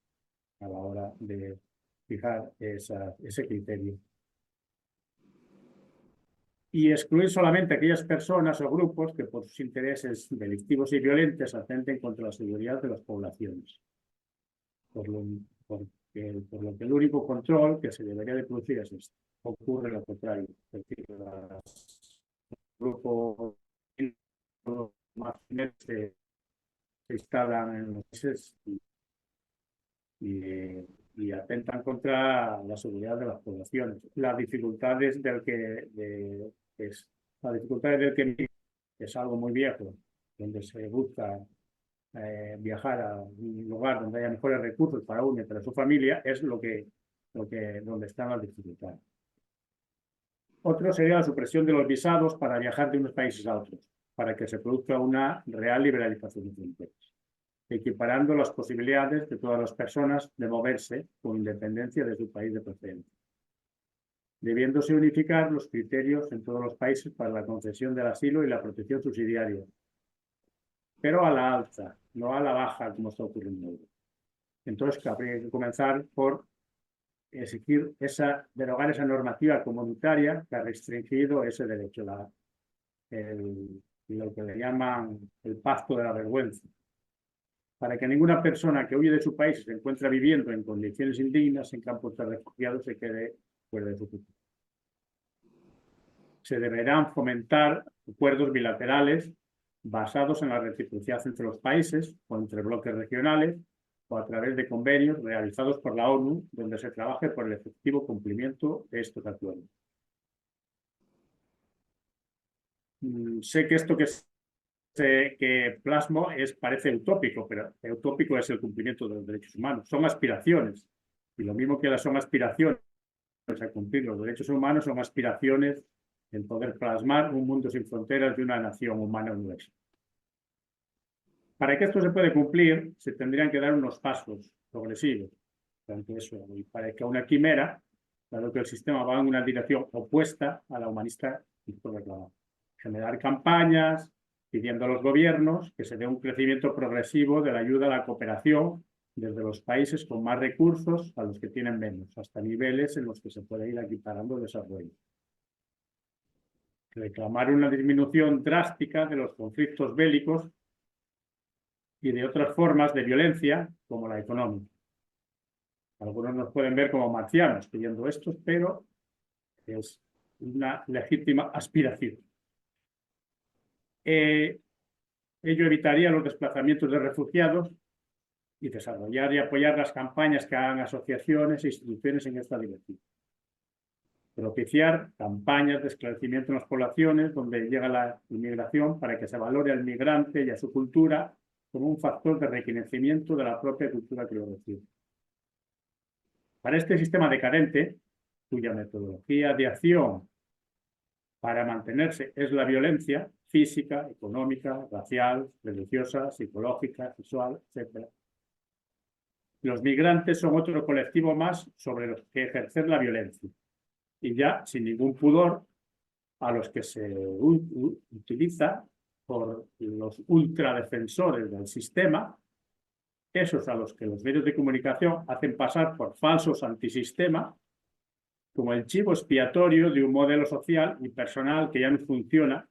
a la hora de fijar ese criterio. Y excluir solamente aquellas personas o grupos que por sus intereses delictivos y violentos atenten contra la seguridad de las poblaciones. Por lo que el único control que se debería de producir es este. Ocurre lo contrario. Es decir, los grupos más se instalan en los países y atentan contra la seguridad de las poblaciones. Las dificultades del que es algo muy viejo, donde se busca viajar a un lugar donde haya mejores recursos para uno y para su familia, es donde están las dificultades. Otro sería la supresión de los visados para viajar de unos países a otros, para que se produzca una real liberalización de fronteras, equiparando las posibilidades de todas las personas de moverse con independencia de su país de procedencia, debiéndose unificar los criterios en todos los países para la concesión del asilo y la protección subsidiaria, pero a la alza, no a la baja, como está ocurriendo hoy. Entonces, habría que comenzar por exigir derogar esa normativa comunitaria que ha restringido ese derecho, lo que le llaman el pacto de la vergüenza, para que ninguna persona que huye de su país y se encuentra viviendo en condiciones indignas en campos de refugiados se quede fuera de su futuro. Se deberán fomentar acuerdos bilaterales basados en la reciprocidad entre los países o entre bloques regionales o a través de convenios realizados por la ONU, donde se trabaje por el efectivo cumplimiento de estos acuerdos. Sé que esto que plasmo parece utópico, pero utópico es el cumplimiento de los derechos humanos. Son aspiraciones, y lo mismo que son aspiraciones a cumplir los derechos humanos, son aspiraciones en poder plasmar un mundo sin fronteras de una nación humana universal. Para que esto se pueda cumplir, se tendrían que dar unos pasos progresivos. Y para que una quimera, dado que el sistema va en una dirección opuesta a la humanista, generar campañas pidiendo a los gobiernos que se dé un crecimiento progresivo de la ayuda a la cooperación desde los países con más recursos a los que tienen menos, hasta niveles en los que se puede ir equiparando el desarrollo. Reclamar una disminución drástica de los conflictos bélicos y de otras formas de violencia, como la económica. Algunos nos pueden ver como marcianos pidiendo esto, pero es una legítima aspiración. Ello evitaría los desplazamientos de refugiados y desarrollar y apoyar las campañas que hagan asociaciones e instituciones en esta dirección. Propiciar campañas de esclarecimiento en las poblaciones donde llega la inmigración para que se valore al migrante y a su cultura como un factor de reconocimiento de la propia cultura que lo recibe. Para este sistema decadente, cuya metodología de acción para mantenerse es la violencia física, económica, racial, religiosa, psicológica, sexual, etc. Los migrantes son otro colectivo más sobre los que ejercer la violencia. Y ya, sin ningún pudor, a los que se utiliza por los ultradefensores del sistema, esos a los que los medios de comunicación hacen pasar por falsos antisistema, como el chivo expiatorio de un modelo social y personal que ya no funciona,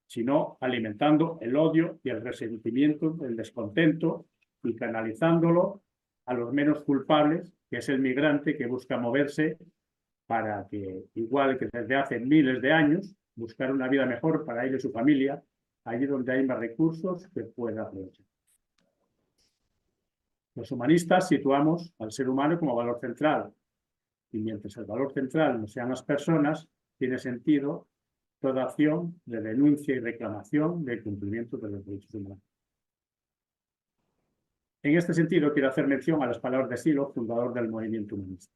sino alimentando el odio y el resentimiento, el descontento, y canalizándolo a los menos culpables, que es el migrante que busca moverse para que, igual que desde hace miles de años, buscar una vida mejor para él y su familia, allí donde hay más recursos que pueda aprovechar. Los humanistas situamos al ser humano como valor central, y mientras el valor central no sean las personas, tiene sentido toda acción de denuncia y reclamación del cumplimiento de los derechos humanos. En este sentido, quiero hacer mención a las palabras de Silo, fundador del movimiento humanista.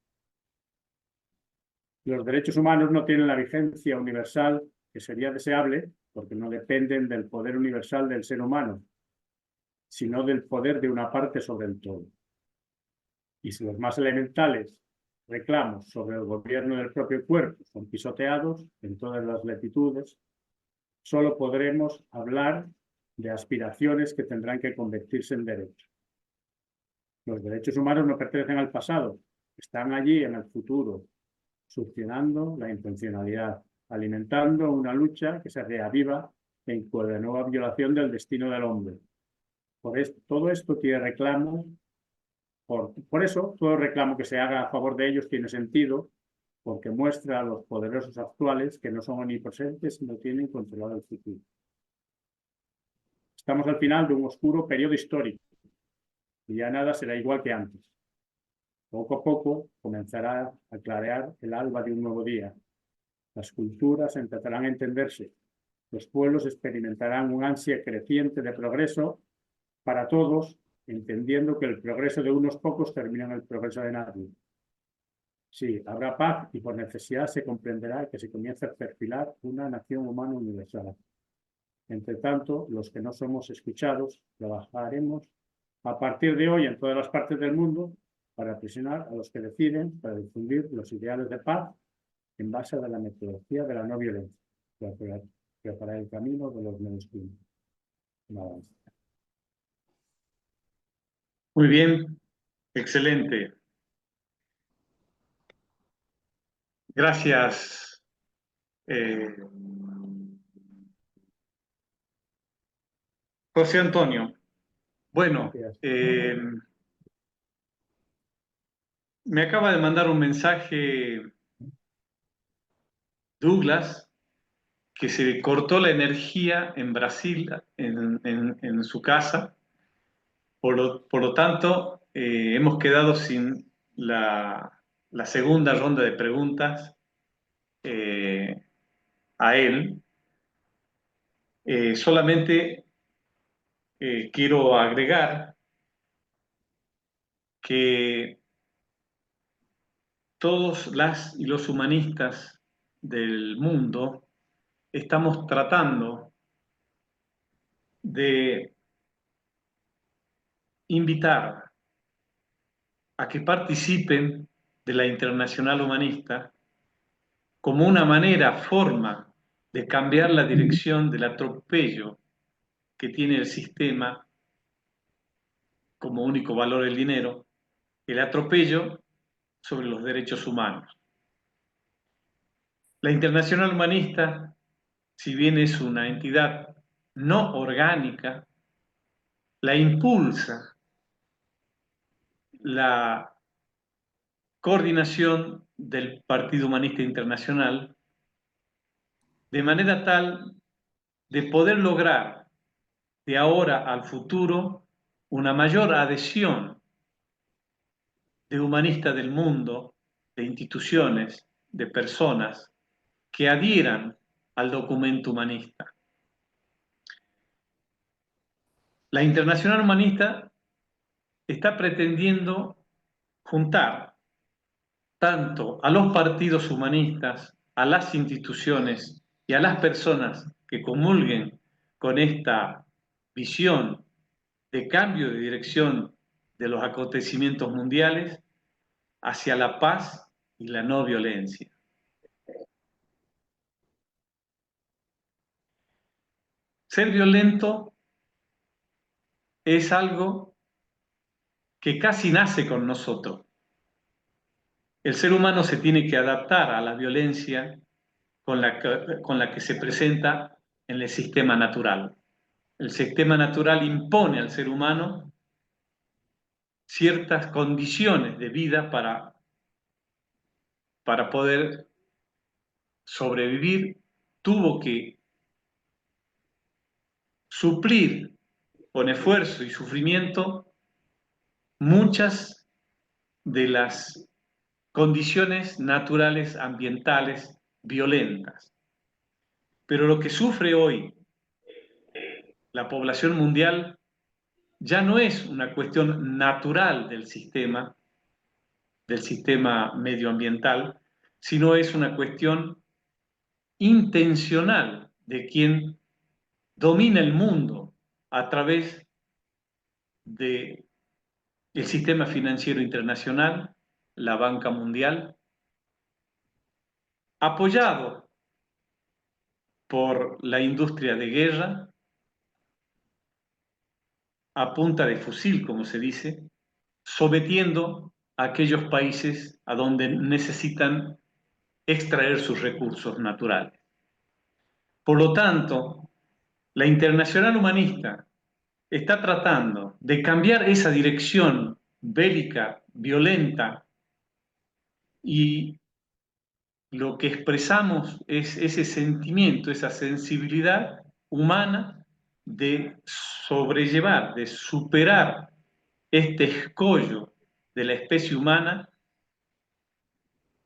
Los derechos humanos no tienen la vigencia universal que sería deseable porque no dependen del poder universal del ser humano, sino del poder de una parte sobre el todo. Y si los más elementales reclamos sobre el gobierno del propio cuerpo son pisoteados en todas las latitudes, solo podremos hablar de aspiraciones que tendrán que convertirse en derechos. Los derechos humanos no pertenecen al pasado, están allí en el futuro, succionando la intencionalidad, alimentando una lucha que se reaviva en la nueva violación del destino del hombre. Todo esto tiene reclamo. Por eso, todo reclamo que se haga a favor de ellos tiene sentido, porque muestra a los poderosos actuales que no son omnipresentes y no tienen controlado el futuro. Estamos al final de un oscuro periodo histórico y ya nada será igual que antes. Poco a poco comenzará a clarear el alba de un nuevo día. Las culturas empezarán a entenderse. Los pueblos experimentarán un ansia creciente de progreso para todos, entendiendo que el progreso de unos pocos termina en el progreso de nadie. Sí, habrá paz y por necesidad se comprenderá que se comienza a perfilar una nación humana universal. Entre tanto, los que no somos escuchados, trabajaremos a partir de hoy en todas las partes del mundo para presionar a los que deciden, para difundir los ideales de paz en base a la metodología de la no violencia, para preparar el camino de los menos crímenes. Nada más. Muy bien, excelente. Gracias. José Antonio. Bueno, me acaba de mandar un mensaje Douglas, que se cortó la energía en Brasil, en su casa. Por lo tanto, hemos quedado sin la segunda ronda de preguntas a él. Solamente quiero agregar que todos las y los humanistas del mundo estamos tratando de invitar a que participen de la Internacional Humanista como una forma de cambiar la dirección del atropello que tiene el sistema como único valor el dinero, el atropello sobre los derechos humanos. La Internacional Humanista, si bien es una entidad no orgánica, la impulsa la coordinación del Partido Humanista Internacional de manera tal de poder lograr de ahora al futuro una mayor adhesión de humanistas del mundo, de instituciones, de personas que adhieran al documento humanista. La Internacional Humanista está pretendiendo juntar tanto a los partidos humanistas, a las instituciones y a las personas que comulguen con esta visión de cambio de dirección de los acontecimientos mundiales hacia la paz y la no violencia. Ser violento es algo que casi nace con nosotros. El ser humano se tiene que adaptar a la violencia con la que se presenta en el sistema natural. El sistema natural impone al ser humano ciertas condiciones de vida para poder sobrevivir. Tuvo que suplir con esfuerzo y sufrimiento muchas de las condiciones naturales ambientales violentas. Pero lo que sufre hoy la población mundial ya no es una cuestión natural del sistema medioambiental, sino es una cuestión intencional de quien domina el mundo a través del sistema financiero internacional, la banca mundial, apoyado por la industria de guerra, a punta de fusil, como se dice, sometiendo a aquellos países a donde necesitan extraer sus recursos naturales. Por lo tanto, la Internacional Humanista está tratando de cambiar esa dirección bélica, violenta, y lo que expresamos es ese sentimiento, esa sensibilidad humana de sobrellevar, de superar este escollo de la especie humana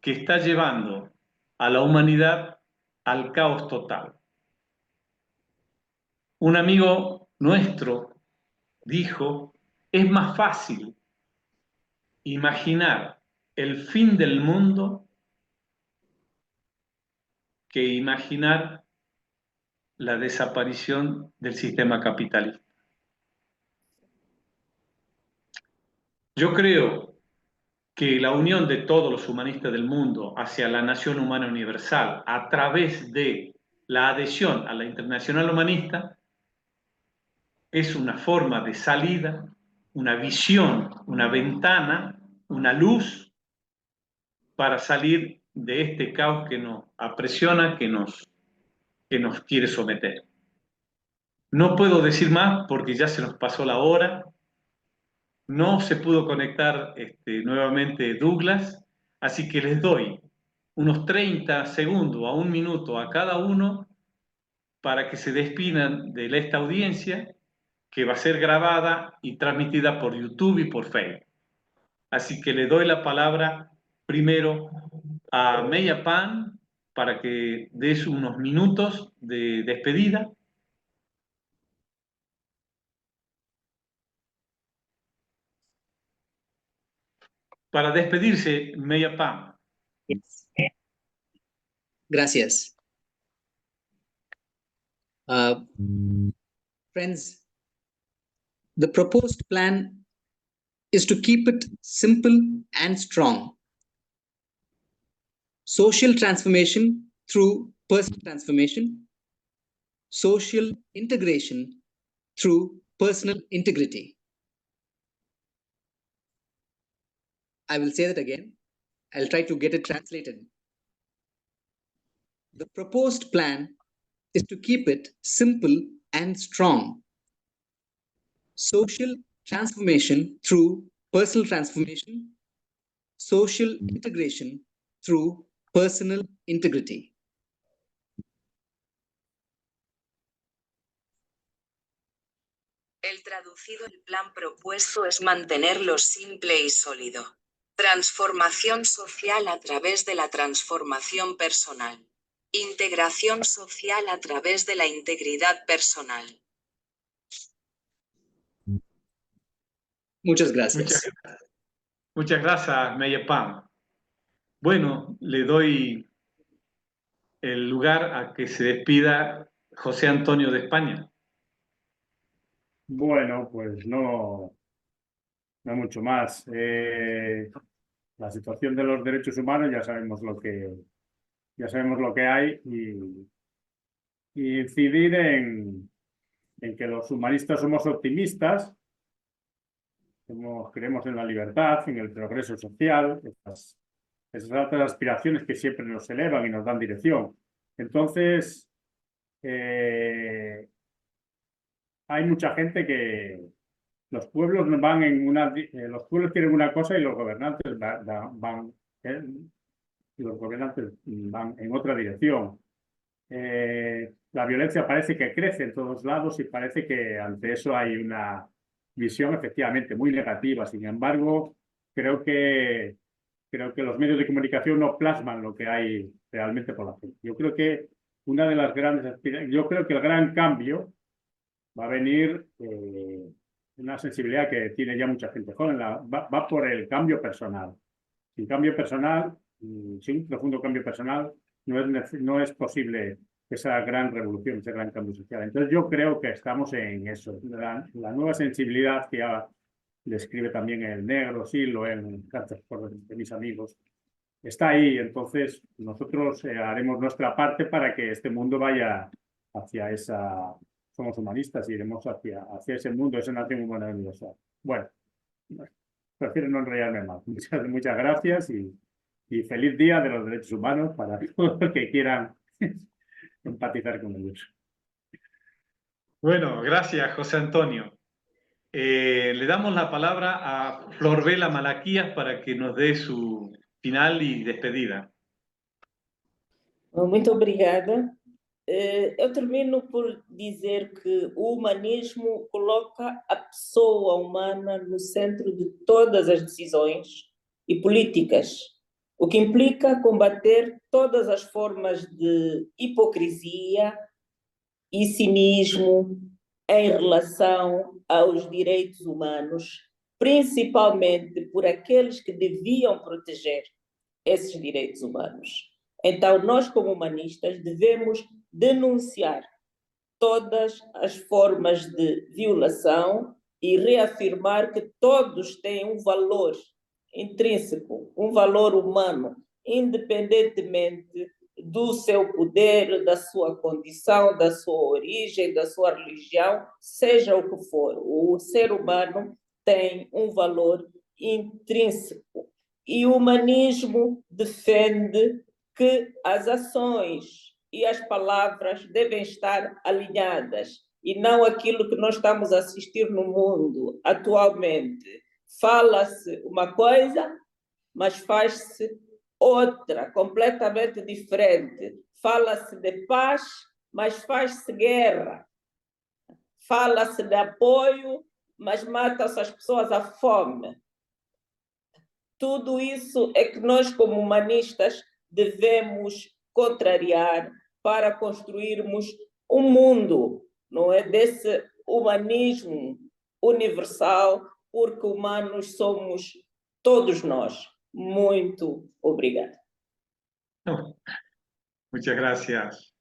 que está llevando a la humanidad al caos total. Un amigo nuestro dijo, es más fácil imaginar el fin del mundo que imaginar la desaparición del sistema capitalista. Yo creo que la unión de todos los humanistas del mundo hacia la nación humana universal a través de la adhesión a la Internacional Humanista es una forma de salida, una visión, una ventana, una luz para salir de este caos que nos aprisiona, que nos quiere someter. No puedo decir más porque ya se nos pasó la hora. No se pudo conectar nuevamente Douglas, así que les doy unos 30 segundos a un minuto a cada uno para que se despidan de esta audiencia que va a ser grabada y transmitida por YouTube y por Facebook. Así que le doy la palabra primero a Meya Pan para que des unos minutos de despedida. Para despedirse, Meya Pan. Yes. Gracias. Friends, the proposed plan is to keep it simple and strong. Social transformation through personal transformation. Social integration through personal integrity. I will say that again. I'll try to get it translated. The proposed plan is to keep it simple and strong. Social transformation through personal transformation. Social integration through personal integrity. El traducido del plan propuesto es mantenerlo simple y sólido. Transformación social a través de la transformación personal. Integración social a través de la integridad personal. Muchas gracias. Muchas gracias, Meya Pan. Bueno, le doy el lugar a que se despida José Antonio de España. Bueno, pues no mucho más. La situación de los derechos humanos ya sabemos lo que hay y incidir en que los humanistas somos optimistas, creemos en la libertad, en el progreso social, esas altas aspiraciones que siempre nos elevan y nos dan dirección. Entonces, hay mucha gente que los pueblos van los pueblos quieren una cosa y los gobernantes van en otra dirección. La violencia parece que crece en todos lados y parece que ante eso hay una visión efectivamente muy negativa. Sin embargo, creo que los medios de comunicación no plasman lo que hay realmente por la gente. Yo creo que el gran cambio va a venir una sensibilidad que tiene ya mucha gente joven, va por el cambio personal. Sin cambio personal, sin un profundo cambio personal, no es posible esa gran revolución, ese gran cambio social. Entonces yo creo que estamos en eso. La nueva sensibilidad que ya describe también el negro, Silo, en cartas de mis amigos, está ahí. Entonces nosotros haremos nuestra parte para que este mundo vaya hacia esa... Somos humanistas y iremos hacia ese mundo, esa nación humana universal. Bueno, prefiero no enrollarme más. Muchas gracias y feliz día de los derechos humanos para todos los que quieran empatizar con ellos. Bueno, gracias, José Antonio. Le damos la palabra a Florbela Malaquías para que nos dé su final y despedida. Muito obrigada. Eu termino por dizer que o humanismo coloca a pessoa humana no centro de todas as decisões e políticas, o que implica combater todas as formas de hipocrisia e cinismo em relação aos direitos humanos, principalmente por aqueles que deviam proteger esses direitos humanos. Então, nós, como humanistas, devemos denunciar todas as formas de violação e reafirmar que todos têm um valor intrínseco, um valor humano, independentemente do seu poder, da sua condição, da sua origem, da sua religião, seja o que for. O ser humano tem um valor intrínseco. E o humanismo defende que as ações e as palavras devem estar alinhadas, e não aquilo que nós estamos a assistir no mundo atualmente. Fala-se uma coisa, mas faz-se outra, completamente diferente. Fala-se de paz, mas faz-se guerra. Fala-se de apoio, mas mata-se as pessoas à fome. Tudo isso é que nós, como humanistas, devemos contrariar para construirmos um mundo, não é, desse humanismo universal, porque humanos somos todos nós. Muito obrigada. Muchas gracias.